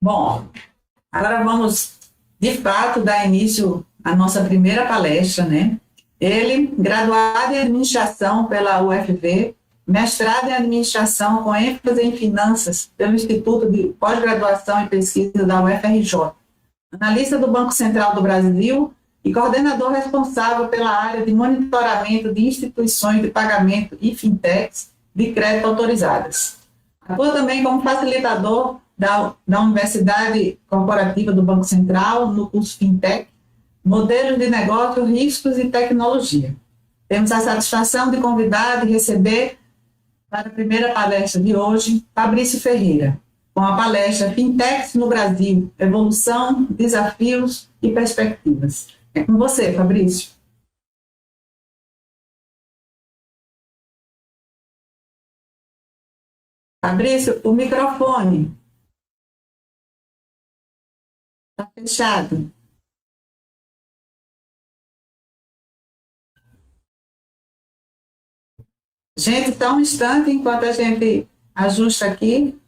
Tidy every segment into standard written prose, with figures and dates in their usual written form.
Bom, agora vamos, de fato, dar início à nossa primeira palestra, né? Ele, graduado em administração pela UFV, mestrado em administração com ênfase em finanças pelo Instituto de Pós-Graduação e Pesquisa da UFRJ, analista do Banco Central do Brasil e coordenador responsável pela área de monitoramento de instituições de pagamento e fintechs de crédito autorizadas. Atua também como facilitador da Universidade Corporativa do Banco Central no curso Fintech, Modelos de Negócio, Riscos e Tecnologia. Temos a satisfação de convidar e receber para a primeira palestra de hoje, Fabrício Ferreira, com a palestra Fintechs no Brasil, Evolução, Desafios e Perspectivas. É com você, Fabrício. Fabrício, o microfone está fechado. Gente, só um instante enquanto a gente ajusta aqui.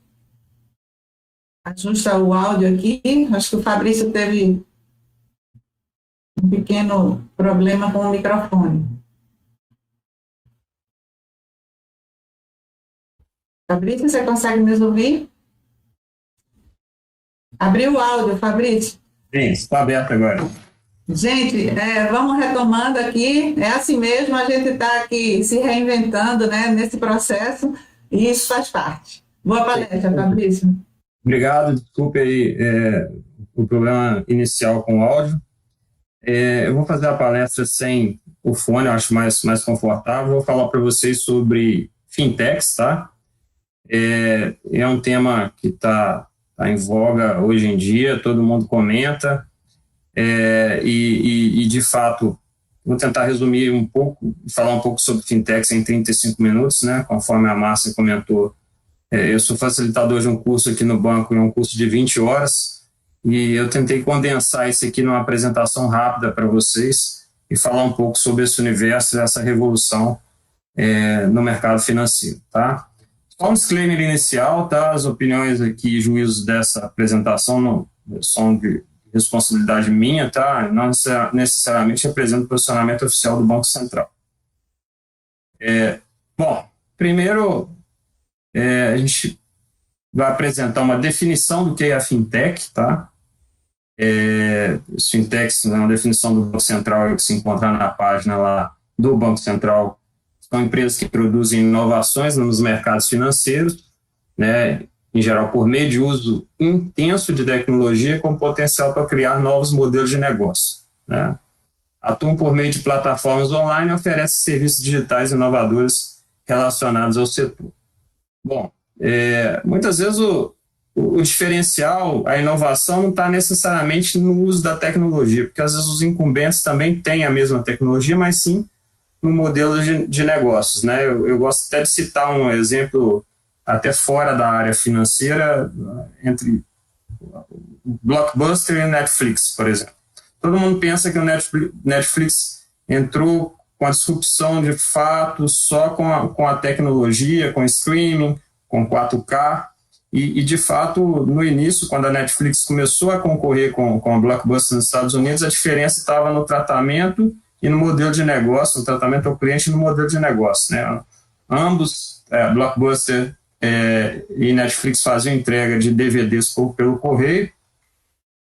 Ajusta o áudio aqui. Acho que o Fabrício teve um pequeno problema com o microfone. Fabrício, você consegue me ouvir? Abriu o áudio, Fabrício? Sim, está aberto agora. Gente, vamos retomando aqui. É assim mesmo, a gente está aqui se reinventando, né, nesse processo, e isso faz parte. Boa palestra, Fabrício. Obrigado, desculpe aí o problema inicial com o áudio. Eu vou fazer a palestra sem o fone, eu acho mais confortável. Vou falar para vocês sobre fintechs, tá? É um tema que está em voga hoje em dia, todo mundo comenta, e de fato, vou tentar resumir um pouco, falar um pouco sobre fintechs em 35 minutos, né? Conforme a Márcia comentou, eu sou facilitador de um curso aqui no banco, é um curso de 20 horas, e eu tentei condensar isso aqui numa apresentação rápida para vocês e falar um pouco sobre esse universo, essa revolução no mercado financeiro, tá? Só um disclaimer inicial, tá? As opiniões aqui e juízos dessa apresentação não são de responsabilidade minha, tá? Não necessariamente representam o posicionamento oficial do Banco Central. Bom, primeiro a gente vai apresentar uma definição do que é a fintech, tá? Os fintechs, uma definição do Banco Central que se encontra na página lá do Banco Central, são empresas que produzem inovações nos mercados financeiros, né, em geral por meio de uso intenso de tecnologia com potencial para criar novos modelos de negócio, né. Atuam por meio de plataformas online e oferecem serviços digitais inovadores relacionados ao setor. Bom, muitas vezes o diferencial, a inovação não está necessariamente no uso da tecnologia, porque às vezes os incumbentes também têm a mesma tecnologia, mas sim no modelo de negócios, né? Eu gosto até de citar um exemplo até fora da área financeira, entre Blockbuster e Netflix, por exemplo. Todo mundo pensa que o Netflix entrou com a disrupção de fato só com a tecnologia, com streaming, com 4K, e de fato, no início, quando a Netflix começou a concorrer com a Blockbuster nos Estados Unidos, a diferença estava no tratamento e no modelo de negócio, no tratamento ao cliente e no modelo de negócio, né? Ambos, Blockbuster e Netflix, faziam entrega de DVDs pelo correio,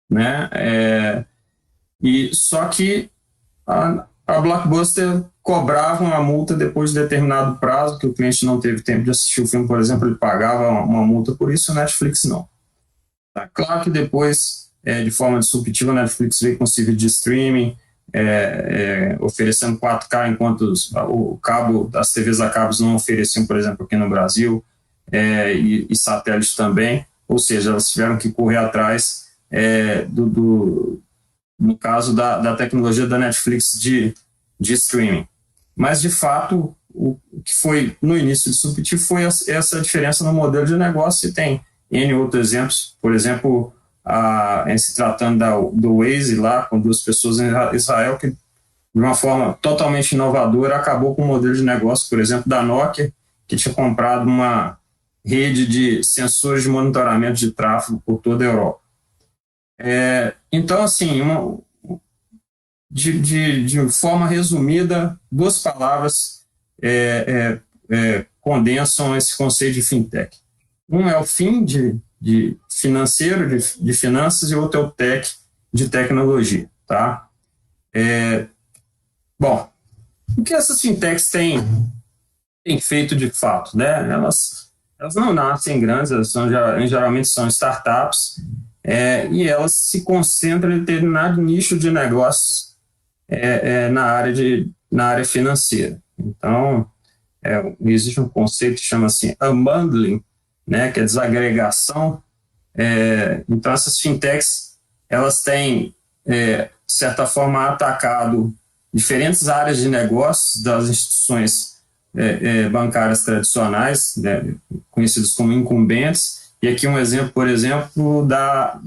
né? E só que a Blockbuster cobrava uma multa depois de determinado prazo, que o cliente não teve tempo de assistir o filme, por exemplo, ele pagava uma multa por isso, a Netflix não. Tá? Claro que depois, de forma disruptiva, a Netflix veio com serviço de streaming, oferecendo 4K, enquanto o cabo, as TVs a cabos não ofereciam, por exemplo, aqui no Brasil, e satélites também, ou seja, elas tiveram que correr atrás no caso da tecnologia da Netflix de streaming. Mas, de fato, o que foi no início disruptivo foi essa diferença no modelo de negócio, e tem N outros exemplos, por exemplo, em se tratando do Waze lá, com 2 pessoas em Israel, que de uma forma totalmente inovadora acabou com o modelo de negócio, por exemplo, da Nokia, que tinha comprado uma rede de sensores de monitoramento de tráfego por toda a Europa. Então, assim, de forma resumida, 2 palavras condensam esse conceito de fintech. Um é o fim de financeiro, de finanças, e outro é o tech, de tecnologia. Tá? Bom, o que essas fintechs têm feito de fato? Né? Elas não nascem grandes, geralmente são startups, e elas se concentram em determinado nicho de negócios na área financeira. Então, existe um conceito que chama assim unbundling, né, que é desagregação. Então, essas fintechs, elas têm, de certa forma, atacado diferentes áreas de negócios das instituições bancárias tradicionais, né, conhecidas como incumbentes. E aqui um exemplo, por exemplo, da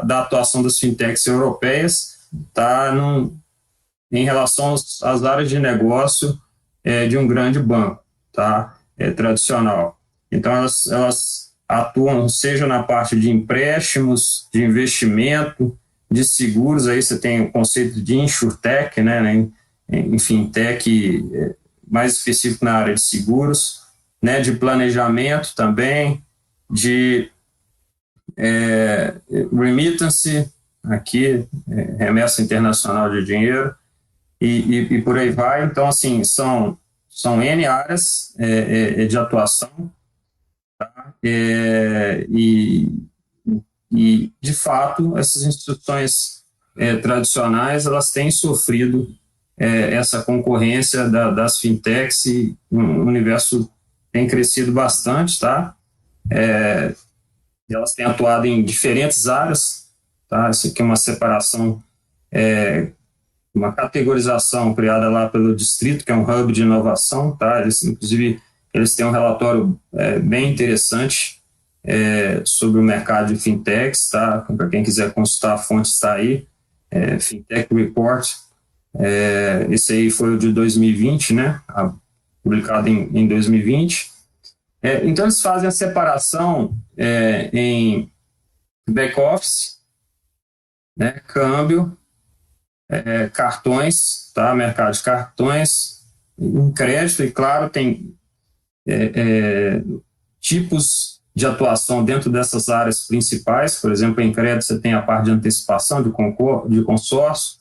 atuação das fintechs europeias em relação às áreas de negócio de um grande banco, tá? Tradicional. Então, elas atuam, seja na parte de empréstimos, de investimento, de seguros. Aí você tem o conceito de insurtech, né, em fintech, mais específico na área de seguros, né, de planejamento também, de remittance, aqui, remessa internacional de dinheiro, e por aí vai. Então, assim, são N áreas de atuação, tá? E, de fato, essas instituições tradicionais, elas têm sofrido essa concorrência das fintechs, e o universo tem crescido bastante, tá? Elas têm atuado em diferentes áreas, tá? Isso aqui é uma separação, uma categorização criada lá pelo Distrito, que é um hub de inovação, tá? Inclusive, eles têm um relatório bem interessante sobre o mercado de fintechs, tá? Para quem quiser consultar, a fonte está aí, Fintech Report. Esse aí foi o de 2020, né? Publicado em 2020. Então, eles fazem a separação em back-office, né? Câmbio, cartões, tá? Mercado de cartões, em crédito, e claro, tem tipos de atuação dentro dessas áreas principais. Por exemplo, em crédito você tem a parte de antecipação, de consórcio,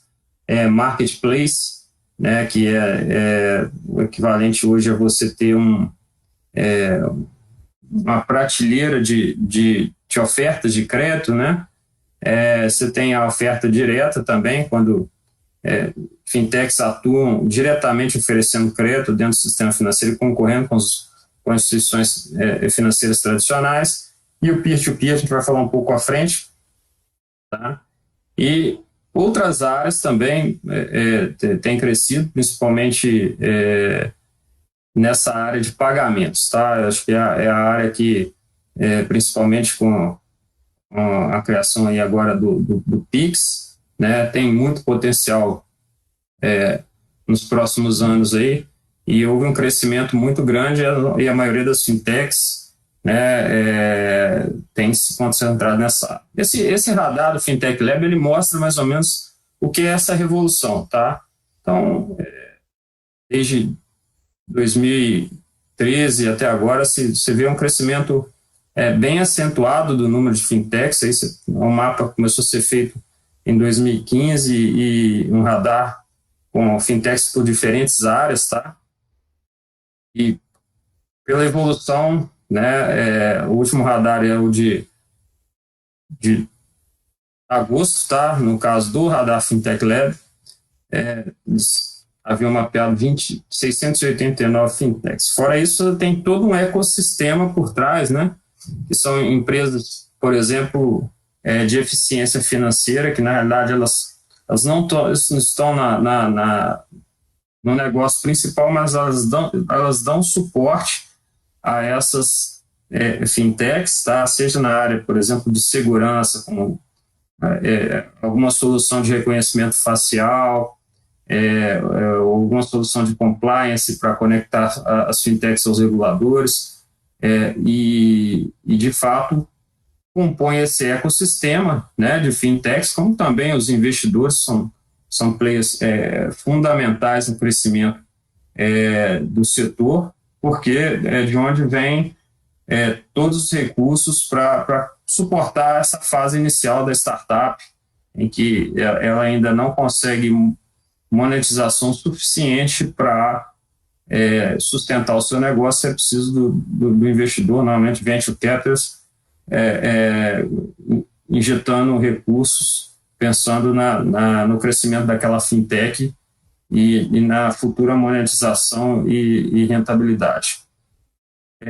marketplace, né, que é o equivalente hoje a você ter uma prateleira de ofertas de crédito, né? Você tem a oferta direta também, quando fintechs atuam diretamente oferecendo crédito dentro do sistema financeiro e concorrendo com as instituições financeiras tradicionais. E o peer-to-peer, a gente vai falar um pouco à frente, tá? E outras áreas também têm crescido, principalmente nessa área de pagamentos, tá? Eu acho que é a área que, principalmente com a criação aí agora do Pix, né, tem muito potencial nos próximos anos aí, e houve um crescimento muito grande, e a maioria das fintechs, né, tem se concentrado nessa área. Esse radar do Fintech Lab, ele mostra mais ou menos o que é essa revolução, tá? Então, desde 2013 até agora, você vê um crescimento bem acentuado do número de fintechs. O mapa começou a ser feito em 2015, e um radar com fintechs por diferentes áreas, tá? E pela evolução, né, o último radar é o de agosto, tá? No caso do radar Fintech Lab, havia mapeado 689 fintechs. Fora isso, tem todo um ecossistema por trás, né? Que são empresas, por exemplo, de eficiência financeira, que na realidade elas não estão no negócio principal, mas elas dão suporte a essas fintechs, tá? Seja na área, por exemplo, de segurança, como alguma solução de reconhecimento facial, alguma solução de compliance para conectar as fintechs aos reguladores, e de fato compõe esse ecossistema, né, de fintechs, como também os investidores são players fundamentais no crescimento do setor, porque é de onde vem todos os recursos para suportar essa fase inicial da startup, em que ela ainda não consegue monetização suficiente para sustentar o seu negócio. É preciso do investidor, normalmente venture capitals, injetando recursos, pensando no crescimento daquela fintech e na futura monetização e rentabilidade.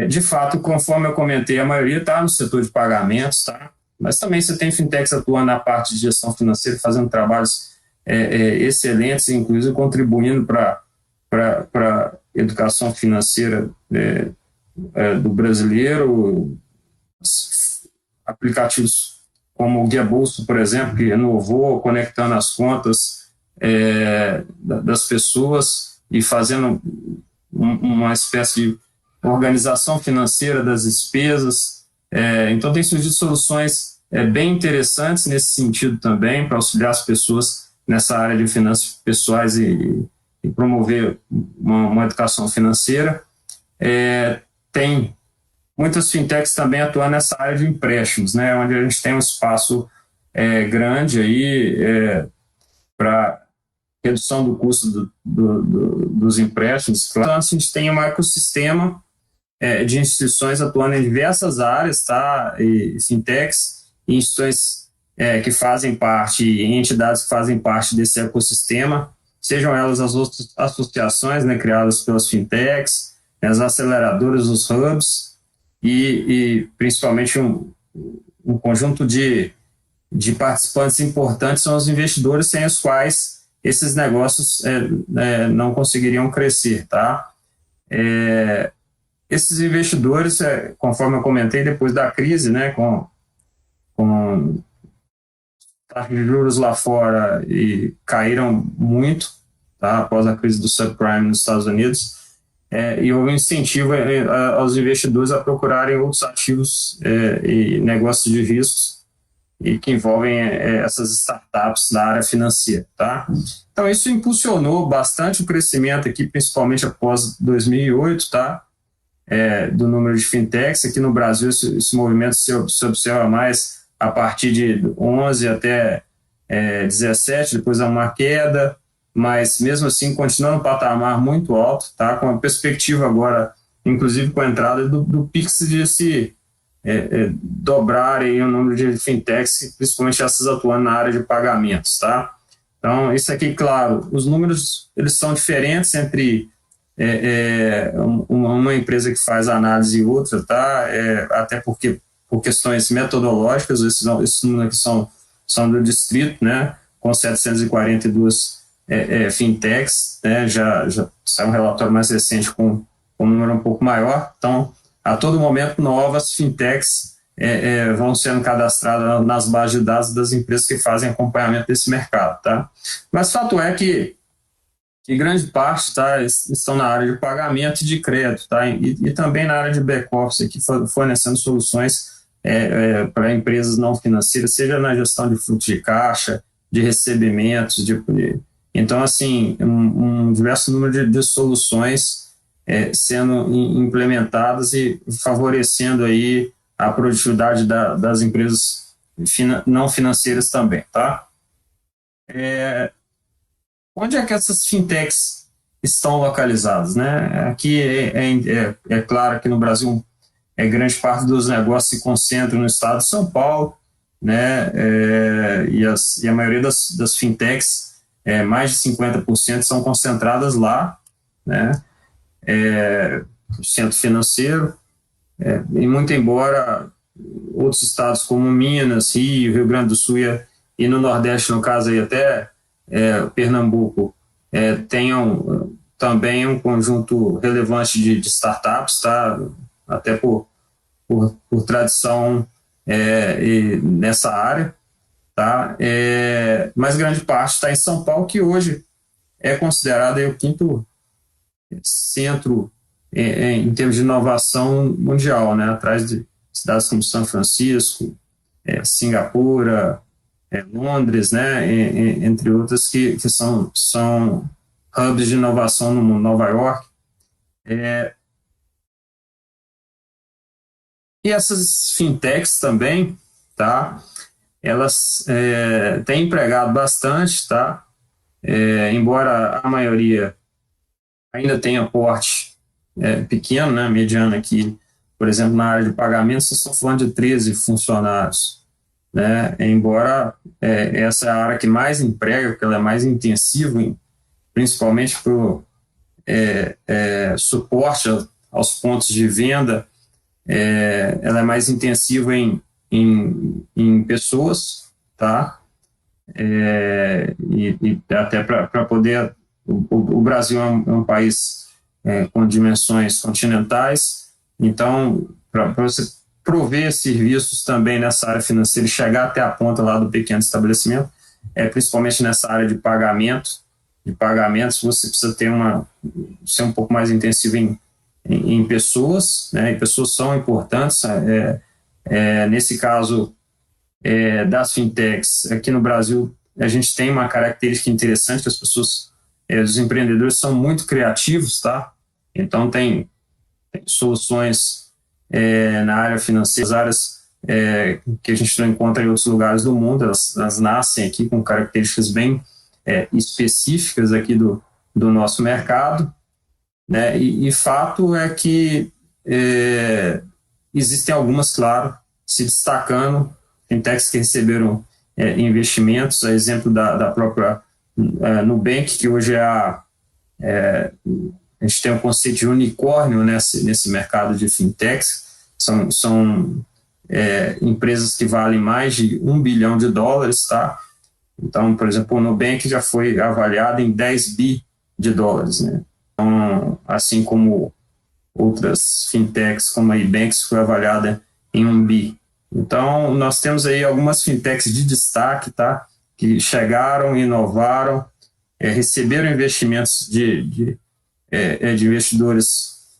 De fato, conforme eu comentei, a maioria está no setor de pagamentos, tá? Mas também você tem fintechs atuando na parte de gestão financeira, fazendo trabalhos excelentes, inclusive contribuindo para a educação financeira do brasileiro. Aplicativos como o Guia Bolso, por exemplo, que inovou conectando as contas das pessoas e fazendo uma espécie de organização financeira das despesas. Então, tem surgido soluções bem interessantes nesse sentido também, para auxiliar as pessoas nessa área de finanças pessoais e promover uma educação financeira. Tem muitas fintechs também atuando nessa área de empréstimos, né, onde a gente tem um espaço grande aí para redução do custo dos empréstimos. Então, a gente tem um ecossistema de instituições atuando em diversas áreas, tá? E fintechs, e instituições que fazem parte, e entidades que fazem parte desse ecossistema, sejam elas as associações, né, criadas pelas fintechs, as aceleradoras, os hubs, e principalmente um conjunto de participantes importantes são os investidores, sem os quais esses negócios não conseguiriam crescer, tá? Esses investidores, conforme eu comentei, depois da crise, né, com taxas de juros lá fora e caíram muito, tá, após a crise do subprime nos Estados Unidos, e houve um incentivo aos investidores a procurarem outros ativos e negócios de riscos e que envolvem essas startups na área financeira, tá? Então, isso impulsionou bastante o crescimento aqui, principalmente após 2008, tá? Do número de fintechs. Aqui no Brasil, esse movimento se observa mais a partir de 11 até 17, depois há uma queda, mas mesmo assim continuando um patamar muito alto, tá? Com a perspectiva agora, inclusive com a entrada do Pix, de se dobrar aí o número de fintechs, principalmente essas atuando na área de pagamentos, tá? Então, isso aqui, claro, os números eles são diferentes entre uma empresa que faz análise e outra, tá? Até porque por questões metodológicas, esses números aqui são do distrito, né? Com 742 fintechs, né? Já saiu um relatório mais recente com um número um pouco maior. Então, a todo momento, novas fintechs vão sendo cadastradas nas bases de dados das empresas que fazem acompanhamento desse mercado, tá? Mas fato é que grande parte, tá, estão na área de pagamento e de crédito, tá? E também na área de back-office, aqui fornecendo soluções para empresas não financeiras, seja na gestão de fluxo de caixa, de recebimentos, então, assim, um diverso número de soluções sendo implementadas e favorecendo aí a produtividade das empresas não financeiras também, tá? Onde é que essas fintechs estão localizadas, né? Aqui é claro que no Brasil grande parte dos negócios se concentra no estado de São Paulo, né? E a maioria das fintechs, mais de 50% são concentradas lá, né? Centro financeiro, e muito embora outros estados como Minas, Rio Grande do Sul e no Nordeste, no caso aí até Pernambuco, tenham também um conjunto relevante de startups, tá? Até por tradição nessa área, tá? Mas grande parte está em São Paulo, que hoje é considerado aí o quinto centro em termos de inovação mundial, né? Atrás de cidades como São Francisco, Singapura, Londres, né? Entre outras que são hubs de inovação no mundo, Nova York. E essas fintechs também, tá? Elas têm empregado bastante, tá? Embora a maioria ainda tenha porte pequeno, né? Mediano aqui, por exemplo, na área de pagamentos, vocês estão falando de 13 funcionários, né? Embora essa é a área que mais emprega, porque ela é mais intensiva, principalmente para o suporte aos pontos de venda, ela é mais intensiva em pessoas, tá? E até para poder... O Brasil é um país com dimensões continentais, então, para você prover serviços também nessa área financeira e chegar até a ponta lá do pequeno estabelecimento, principalmente nessa área de pagamentos, você precisa ser um pouco mais intensivo em pessoas, né? E pessoas são importantes. Nesse caso das fintechs, aqui no Brasil, a gente tem uma característica interessante, que as pessoas, os empreendedores são muito criativos, tá? Então, tem soluções na área financeira, as áreas que a gente não encontra em outros lugares do mundo, elas nascem aqui com características bem específicas aqui do nosso mercado, né? E fato é que existem algumas, claro, se destacando, fintechs que receberam investimentos, a exemplo da própria Nubank, que hoje a gente tem um conceito de unicórnio nesse mercado de fintechs, são empresas que valem mais de $1 bilhão, tá? Então, por exemplo, o Nubank já foi avaliado em 10 bi de dólares, né? Então, assim como outras fintechs, como a Ebanks, foi avaliada em 1 bi. Então, nós temos aí algumas fintechs de destaque, tá? Que chegaram, inovaram, receberam investimentos de investidores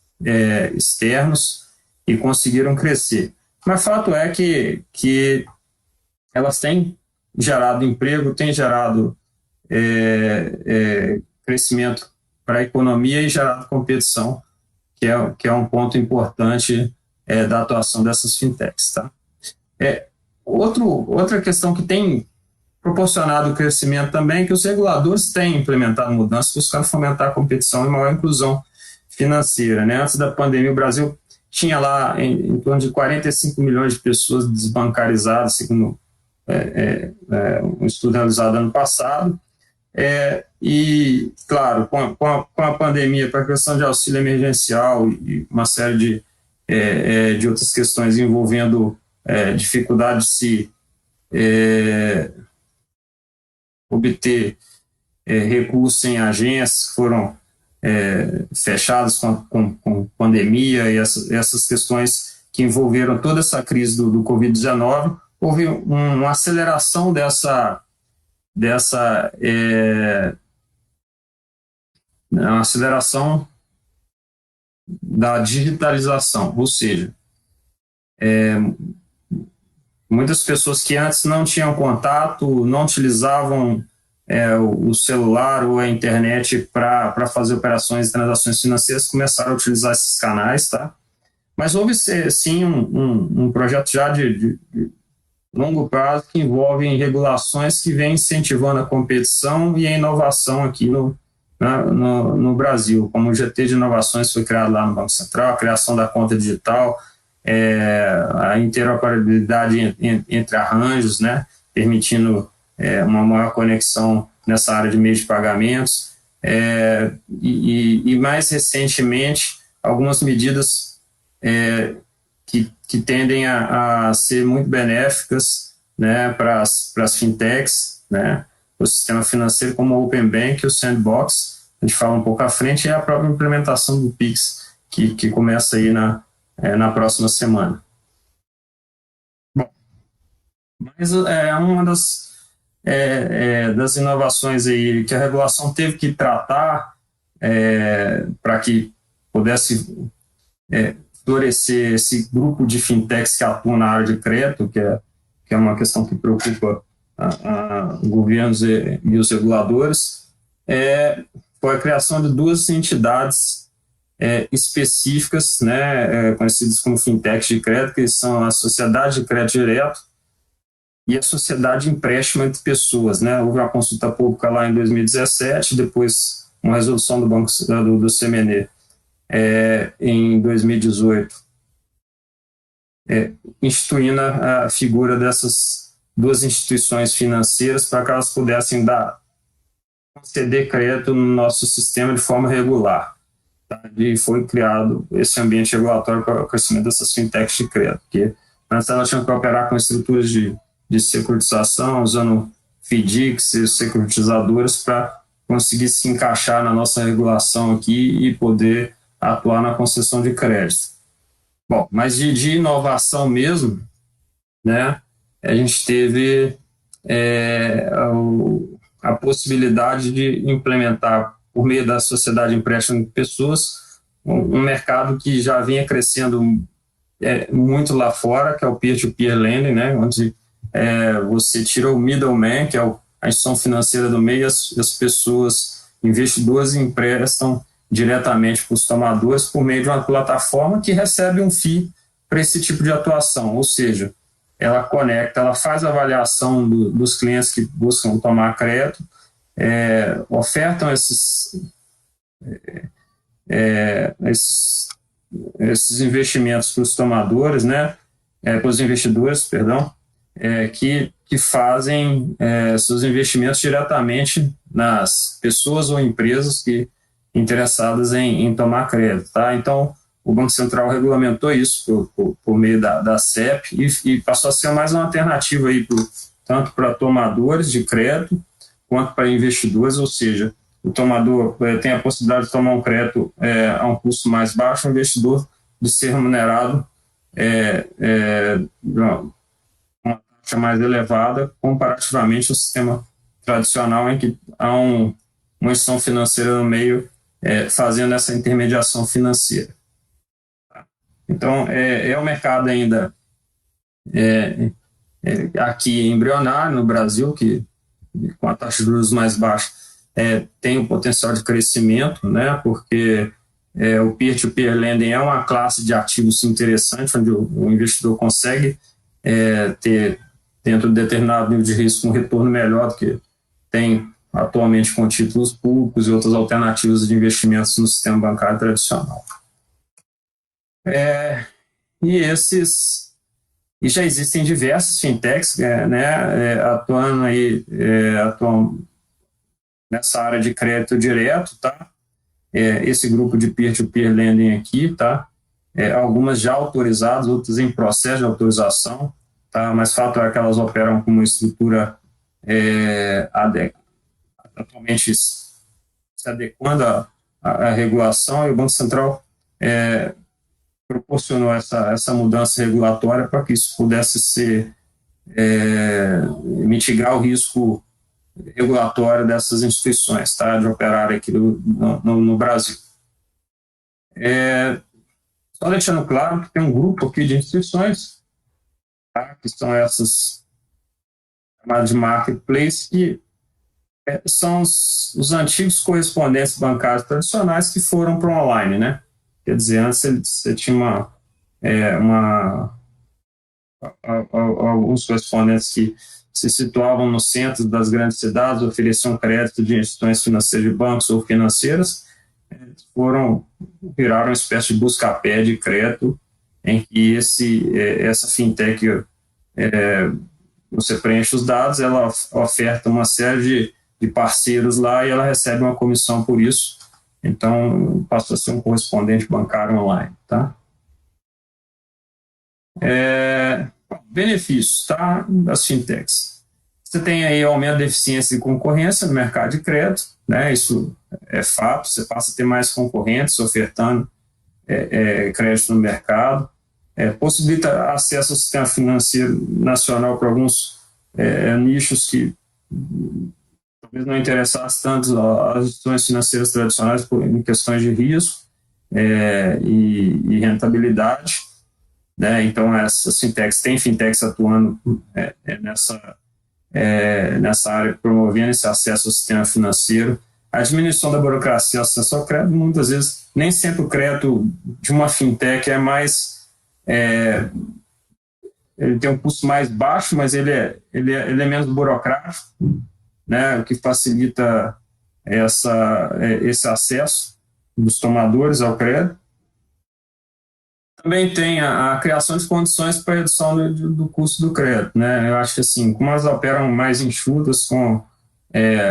externos e conseguiram crescer. Mas fato é que elas têm gerado emprego, têm gerado crescimento para a economia e gerado competição, que é um ponto importante da atuação dessas fintechs, tá? Outra questão que tem proporcionado o crescimento também é que os reguladores têm implementado mudanças buscando fomentar a competição e maior inclusão financeira, né? Antes da pandemia, o Brasil tinha lá em torno de 45 milhões de pessoas desbancarizadas, segundo um estudo realizado ano passado. E, claro, com a pandemia, para a questão de auxílio emergencial e uma série de outras questões envolvendo dificuldade de se obter recursos em agências que foram fechadas com pandemia e essas questões que envolveram toda essa crise do Covid-19, houve uma aceleração uma aceleração da digitalização, ou seja, muitas pessoas que antes não tinham contato, não utilizavam o celular ou a internet para fazer operações e transações financeiras, começaram a utilizar esses canais, tá? Mas houve, sim, um projeto já de longo prazo que envolve regulações que vêm incentivando a competição e a inovação aqui no Brasil, como o GT de Inovações foi criado lá no Banco Central, a criação da conta digital, a interoperabilidade entre arranjos, né, permitindo uma maior conexão nessa área de meios de pagamentos, e mais recentemente algumas medidas que tendem a ser muito benéficas, né, para as fintechs, né, o sistema financeiro, como o Open Bank e o Sandbox. A gente fala um pouco à frente, e a própria implementação do Pix, que começa aí na próxima semana. Bom, mas uma das inovações aí que a regulação teve que tratar para que pudesse florescer esse grupo de fintechs que atuam na área de crédito, que é uma questão que preocupa governos e os reguladores, foi a criação de duas entidades específicas, né, conhecidas como fintechs de crédito, que são a Sociedade de Crédito Direto e a Sociedade de Empréstimo entre Pessoas. Né? Houve uma consulta pública lá em 2017, depois uma resolução do Banco do CMN em 2018, instituindo a figura dessas duas instituições financeiras para que elas pudessem conceder crédito no nosso sistema de forma regular. Tá? E foi criado esse ambiente regulatório para o crescimento dessas fintechs de crédito, porque antes elas tinham que operar com estruturas de securitização, usando FDICs e securitizadoras para conseguir se encaixar na nossa regulação aqui e poder atuar na concessão de crédito. Bom, mas de inovação mesmo, né, a gente teve a possibilidade de implementar, por meio da Sociedade de Empréstimo de Pessoas, um mercado que já vinha crescendo muito lá fora, que é o peer-to-peer lending, né, onde você tira o middleman, que é a instituição financeira do meio, e as pessoas investidoras emprestam diretamente para os tomadores por meio de uma plataforma que recebe um FII para esse tipo de atuação, ou seja, ela conecta, ela faz a avaliação dos clientes que buscam tomar crédito, ofertam esses investimentos para os tomadores, né, para os investidores, perdão, que fazem seus investimentos diretamente nas pessoas ou empresas que interessadas em tomar crédito. Tá? Então, o Banco Central regulamentou isso por meio da CEP e passou a ser mais uma alternativa aí tanto para tomadores de crédito quanto para investidores, ou seja, o tomador tem a possibilidade de tomar um crédito a um custo mais baixo, o investidor de ser remunerado uma taxa mais elevada comparativamente ao sistema tradicional em que há uma instituição financeira no meio fazendo essa intermediação financeira. Então, é um mercado ainda aqui embrionário no Brasil, que com a taxa de juros mais baixa tem um potencial de crescimento, né, porque o peer-to-peer lending é uma classe de ativos interessante, onde o investidor consegue ter, dentro de determinado nível de risco, um retorno melhor do que tem atualmente com títulos públicos e outras alternativas de investimentos no sistema bancário tradicional. E já existem diversas fintechs atuam nessa área de crédito direto, tá? Esse grupo de peer-to-peer lending aqui, tá? Algumas já autorizadas, outras em processo de autorização, tá? Mas fato é que elas operam com uma estrutura atualmente se adequando à regulação, e o Banco Central proporcionou essa mudança regulatória para que isso pudesse mitigar o risco regulatório dessas instituições, tá, de operar aqui no Brasil. Só deixando claro que tem um grupo aqui de instituições, tá, que são essas chamadas de marketplace, que são os antigos correspondentes bancários tradicionais que foram para o online, né? Quer dizer, antes você tinha alguns correspondentes que se situavam no centro das grandes cidades, ofereciam crédito de instituições financeiras de bancos ou financeiras, viraram uma espécie de busca-pé de crédito, em que essa fintech, você preenche os dados, ela oferta uma série de parceiros lá e ela recebe uma comissão por isso. Então, passou a ser um correspondente bancário online. Tá? Benefícios, tá, das fintechs. Você tem aí aumento da eficiência e concorrência no mercado de crédito, né? Isso é fato, você passa a ter mais concorrentes ofertando crédito no mercado, possibilita acesso ao sistema financeiro nacional para alguns nichos que talvez não interessasse tanto às instituições financeiras tradicionais em questões de risco, e rentabilidade, né? Então, essas fintechs, tem fintechs atuando nessa área, promovendo esse acesso ao sistema financeiro. A diminuição da burocracia, acesso ao crédito, muitas vezes, nem sempre o crédito de uma fintech é mais... ele tem um custo mais baixo, mas ele é menos burocrático, né, o que facilita esse acesso dos tomadores ao crédito. Também tem a criação de condições para redução do custo do crédito, né? Eu acho que, assim, como elas operam mais enxutas, com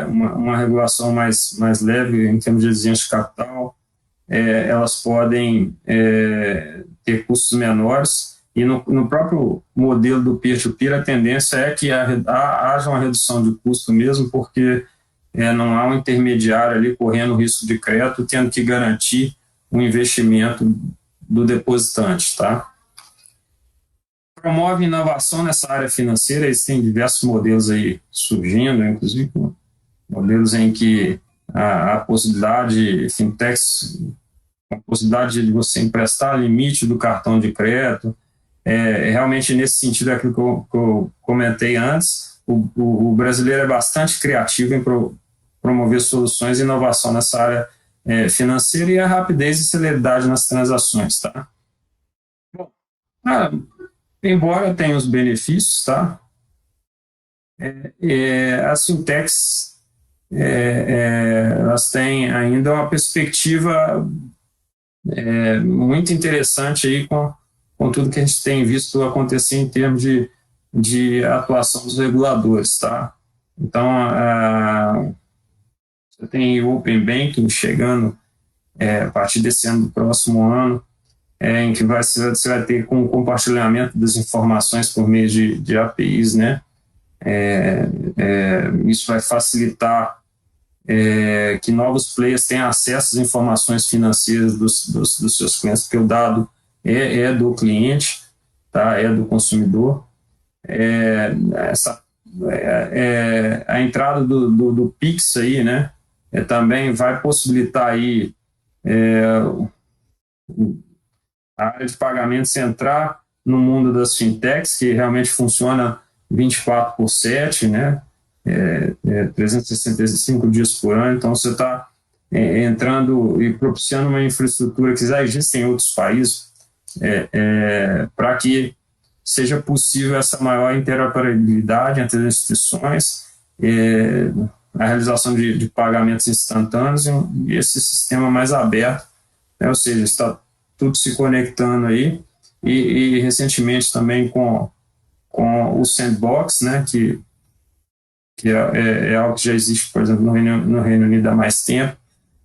uma regulação mais leve em termos de exigência de capital, elas podem ter custos menores, e no próprio modelo do peer-to-peer, a tendência é que haja uma redução de custo mesmo, porque não há um intermediário ali correndo risco de crédito, tendo que garantir o investimento do depositante, tá? Promove inovação nessa área financeira. Existem diversos modelos aí surgindo, inclusive modelos em que a possibilidade, fintechs, a possibilidade de você emprestar limite do cartão de crédito, realmente nesse sentido é aquilo que eu comentei antes. O brasileiro é bastante criativo em promover soluções e inovação nessa área financeira, e a rapidez e celeridade nas transações, tá? Bom, embora tenha os benefícios, tá? As fintechs elas têm ainda uma perspectiva muito interessante aí com tudo que a gente tem visto acontecer em termos de atuação dos reguladores, tá? Então, você tem o Open Banking chegando a partir desse ano, do próximo ano, em que você vai ter com o compartilhamento das informações por meio de APIs, né? Isso vai facilitar que novos players tenham acesso às informações financeiras dos seus clientes, porque o dado é do cliente, tá? É do consumidor. A entrada do Pix aí, né? Também vai possibilitar aí a área de pagamentos entrar no mundo das fintechs, que realmente funciona 24/7, né? 365 dias por ano. Então, você está entrando e propiciando uma infraestrutura que já existe em outros países, para que seja possível essa maior interoperabilidade entre as instituições, a realização de pagamentos instantâneos e esse sistema mais aberto, né? Ou seja, está tudo se conectando aí, e recentemente também com o Sandbox, né? que é algo que já existe, por exemplo, no Reino Unido há mais tempo,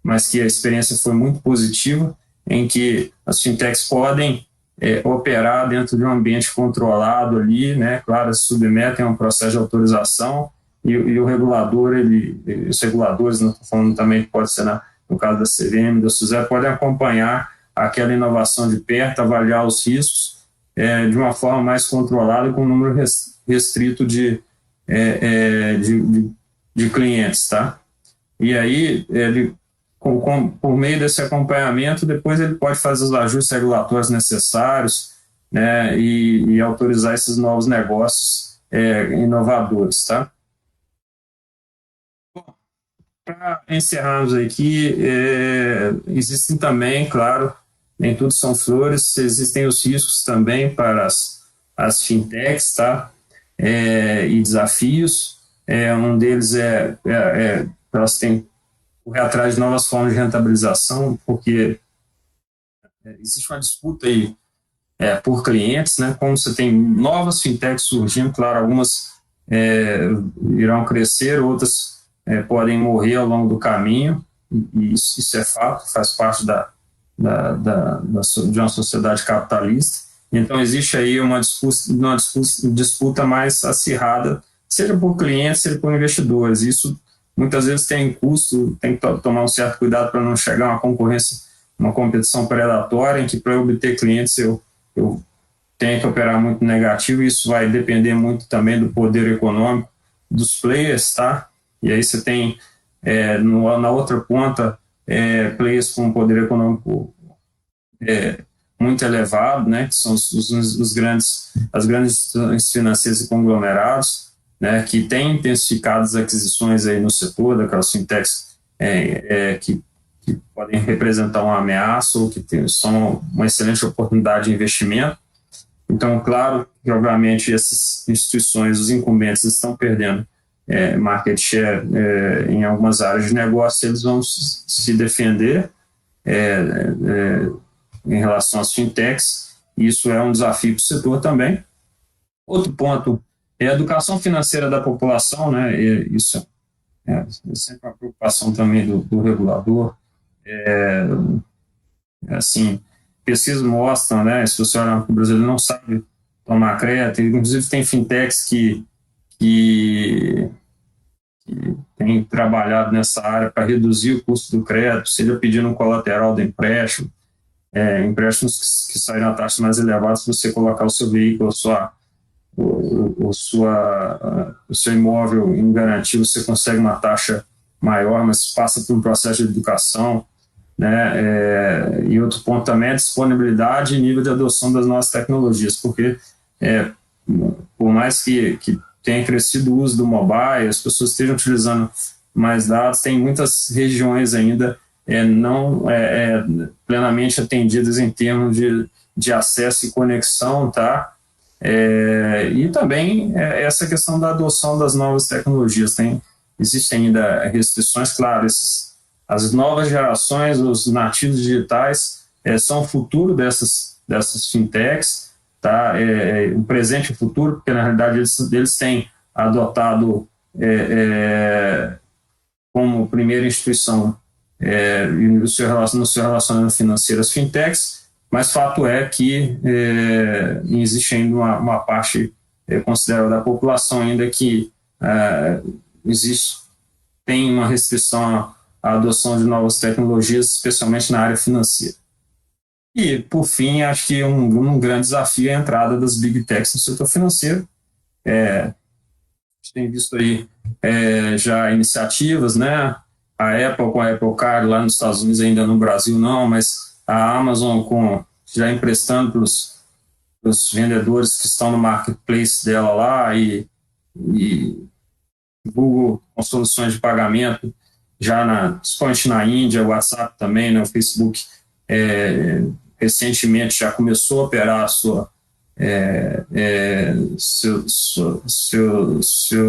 mas que a experiência foi muito positiva, em que as fintechs podem operar dentro de um ambiente controlado ali, né? Claro, se submetem a um processo de autorização, e o regulador, os reguladores, não estou falando também que pode ser no caso da CVM, da SUSEP, podem acompanhar aquela inovação de perto, avaliar os riscos de uma forma mais controlada, com um número restrito de clientes, tá? E aí, por meio desse acompanhamento, depois ele pode fazer os ajustes regulatórios necessários, né, e autorizar esses novos negócios inovadores, tá? Para encerrarmos aqui, existem também, claro, nem tudo são flores, existem os riscos também para as fintechs, tá? E desafios. Um deles elas têm que correr atrás de novas formas de rentabilização, porque existe uma disputa aí por clientes, né? Como você tem novas fintechs surgindo, claro, algumas irão crescer, outras podem morrer ao longo do caminho, e isso é fato, faz parte de uma sociedade capitalista. Então, existe aí uma disputa mais acirrada, seja por clientes, seja por investidores. Isso, muitas vezes, tem custo, tem que tomar um certo cuidado para não chegar a uma concorrência, uma competição predatória, em que, para eu obter clientes, eu tenho que operar muito negativo. Isso vai depender muito também do poder econômico dos players, tá? E aí você tem, na outra ponta, players com um poder econômico muito elevado, né, que são as grandes instituições financeiras e conglomerados, né, que têm intensificado as aquisições aí no setor, daquelas fintechs que podem representar uma ameaça ou que são uma excelente oportunidade de investimento. Então, claro que, obviamente, essas instituições, os incumbentes, estão perdendo market share em algumas áreas de negócio, eles vão se defender em relação às fintechs. Isso é um desafio para o setor também. Outro ponto é a educação financeira da população, né? Isso é sempre uma preocupação também do regulador. Assim, pesquisas mostram, né? Se você olhar para o Brasil, ele não sabe tomar crédito. Inclusive, tem fintechs que têm trabalhado nessa área para reduzir o custo do crédito, seja pedindo um colateral do empréstimo, empréstimos que saem a taxas mais elevadas, se você colocar o seu veículo, o seu imóvel em garantia, você consegue uma taxa maior, mas passa por um processo de educação, né? E outro ponto também é a disponibilidade e nível de adoção das novas tecnologias, porque por mais que tenha crescido o uso do mobile, as pessoas estejam utilizando mais dados, tem muitas regiões ainda não plenamente atendidas em termos de acesso e conexão, tá? E também essa questão da adoção das novas tecnologias. Existem ainda restrições, claro, as novas gerações, os nativos digitais, são o futuro dessas fintechs, tá? O presente e o futuro, porque na realidade eles têm adotado como primeira instituição no seu relacionamento financeiro as fintechs, mas fato é que existe ainda uma parte considerável da população ainda que tem uma restrição à adoção de novas tecnologias, especialmente na área financeira. E, por fim, acho que um grande desafio é a entrada das Big Techs no setor financeiro. A gente tem visto aí já iniciativas, né? A Apple com a Apple Card lá nos Estados Unidos, ainda no Brasil não, mas a Amazon já emprestando para os vendedores que estão no marketplace dela lá e Google com soluções de pagamento já principalmente na Índia, o WhatsApp também, né, o Facebook recentemente já começou a operar sua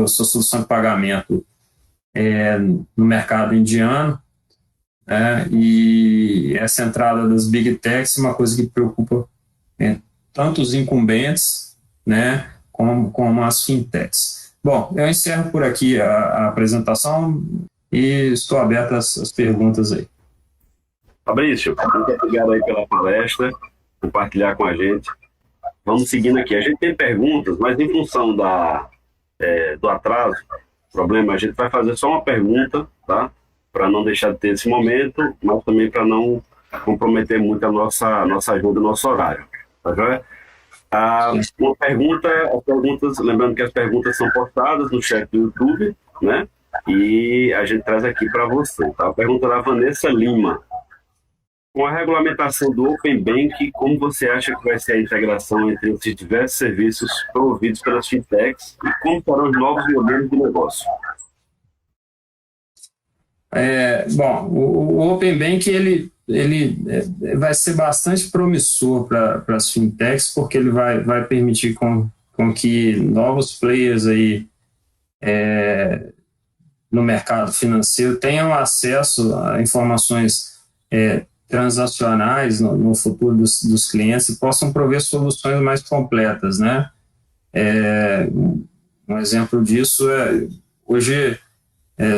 solução de pagamento no mercado indiano, e essa entrada das Big Techs é uma coisa que preocupa tanto os incumbentes, né, como as fintechs. Bom, eu encerro por aqui a apresentação e estou aberto às perguntas aí. Fabrício, muito obrigado aí pela palestra, compartilhar com a gente. Vamos seguindo aqui. A gente tem perguntas, mas em função do atraso, problema, a gente vai fazer só uma pergunta, tá? Para não deixar de ter esse momento, mas também para não comprometer muito a nossa ajuda, o nosso horário. Tá joia? Uma pergunta, lembrando que as perguntas são postadas no chat do YouTube, né? E a gente traz aqui para você, tá? A pergunta da Vanessa Lima. Com a regulamentação do Open Bank, como você acha que vai ser a integração entre esses diversos serviços promovidos pelas fintechs e como serão os novos modelos de negócio? Bom, o Open Bank ele vai ser bastante promissor para as fintechs, porque ele vai permitir com que novos players aí no mercado financeiro tenham acesso a informações transacionais no futuro dos clientes e possam prover soluções mais completas, né? Um exemplo disso hoje,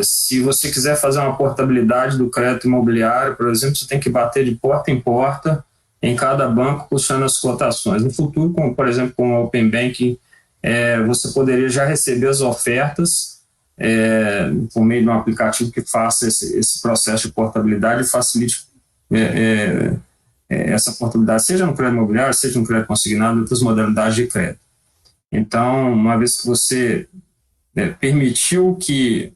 se você quiser fazer uma portabilidade do crédito imobiliário, por exemplo, você tem que bater de porta em porta em cada banco puxando as cotações. No futuro, como, por exemplo, com o Open Banking, você poderia já receber as ofertas por meio de um aplicativo que faça esse processo de portabilidade e facilite essa portabilidade, seja no crédito imobiliário, seja no crédito consignado, outras modalidades de crédito. Então, uma vez que você permitiu que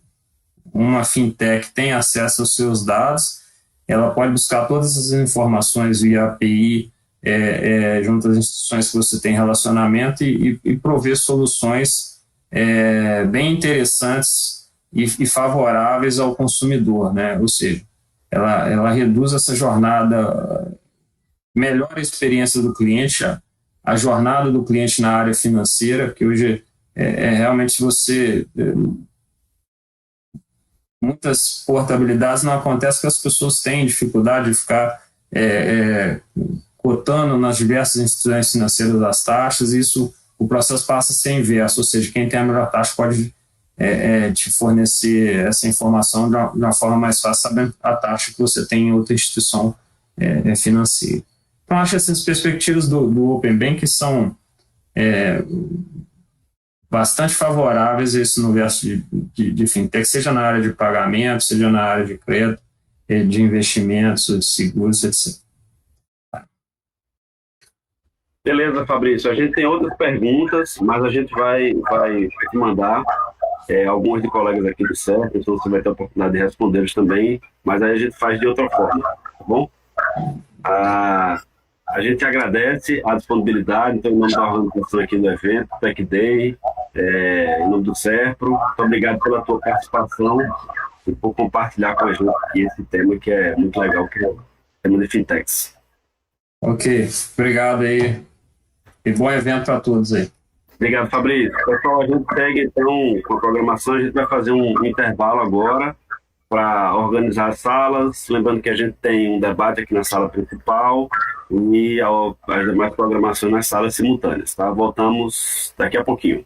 uma fintech tenha acesso aos seus dados, ela pode buscar todas as informações via API, junto às instituições que você tem relacionamento e prover soluções bem interessantes e favoráveis ao consumidor, né? Ou seja, ela reduz essa jornada, melhora a experiência do cliente, a jornada do cliente na área financeira, que hoje realmente muitas portabilidades não acontecem porque as pessoas têm dificuldade de ficar cotando nas diversas instituições financeiras as taxas, e o processo passa a ser inverso, ou seja, quem tem a melhor taxa pode te fornecer essa informação de uma forma mais fácil, sabendo a taxa que você tem em outra instituição financeira. Então, acho que essas perspectivas do Open Banking são bastante favoráveis a esse universo de fintech, seja na área de pagamento, seja na área de crédito, de investimentos, de seguros, etc. Beleza, Fabrício. A gente tem outras perguntas, mas a gente vai te mandar alguns de colegas aqui do CERP, então você vai ter a oportunidade de respondê-los também, mas aí a gente faz de outra forma, tá bom? A gente agradece a disponibilidade, então, em nome da organização aqui do evento, Tech Day, em nome do CERPRO, muito obrigado pela tua participação e por compartilhar com a gente aqui esse tema que é muito legal, que é o tema de fintechs. Ok, obrigado aí e bom evento para todos aí. Obrigado, Fabrício. Pessoal, a gente segue então com a programação, a gente vai fazer um intervalo agora para organizar as salas, lembrando que a gente tem um debate aqui na sala principal e as demais programações nas salas simultâneas, tá? Voltamos daqui a pouquinho.